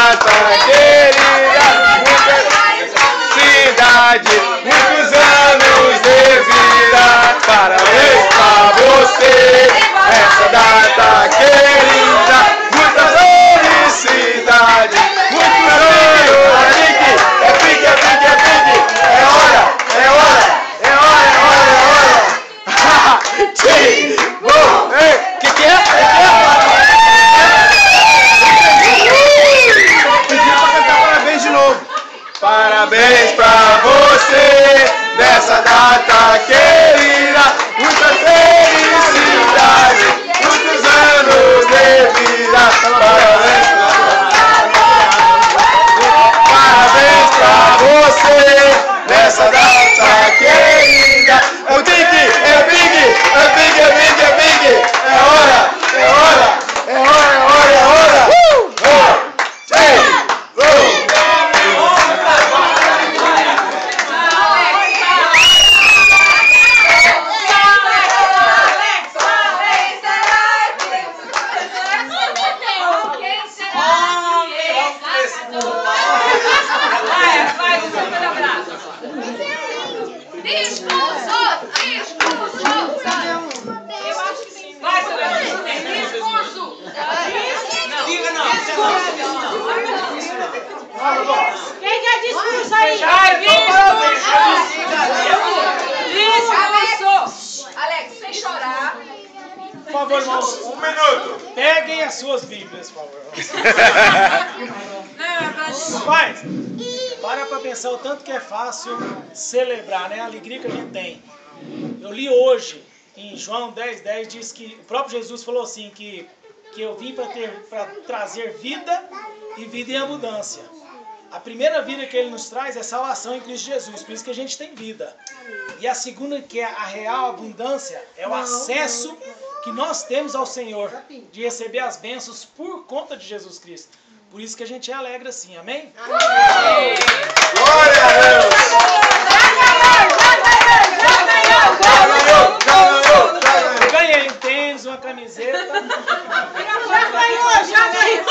data querida, muita felicidade, muitos anos de vida. Parabéns pra você, nessa data querida, muita felicidade, muitos anos. É pique, é pique, é pique. É hora, é hora, é hora, é hora, é hora. Sim, bom, que é? Parabéns de novo. Parabéns pra você nessa data querida, muita felicidade, muitos anos de vida. Parabéns pra você nessa data querida. É o Big, é Big, é Big, é Big, é Big. É hora, é hora, é hora, é hora, é hora. Quem quer discurso aí? Alex, sem chorar. Por favor, irmãos, Um minuto. peguem as suas Bíblias, por favor. Rapaz, para pensar o tanto que é fácil celebrar, né? A alegria que a gente tem. Eu li hoje, em João 10:10, diz que o próprio Jesus falou assim, que eu vim para trazer vida e vida em abundância. A primeira vida que ele nos traz é salvação em Cristo Jesus, por isso que a gente tem vida. E a segunda, que é a real abundância, é o acesso que nós temos ao Senhor, de receber as bênçãos por conta de Jesus Cristo. Por isso que a gente é alegre assim, amém? Glória a Deus. Eu ganhei um tênis, uma camiseta. Já ganhou, já ganhou.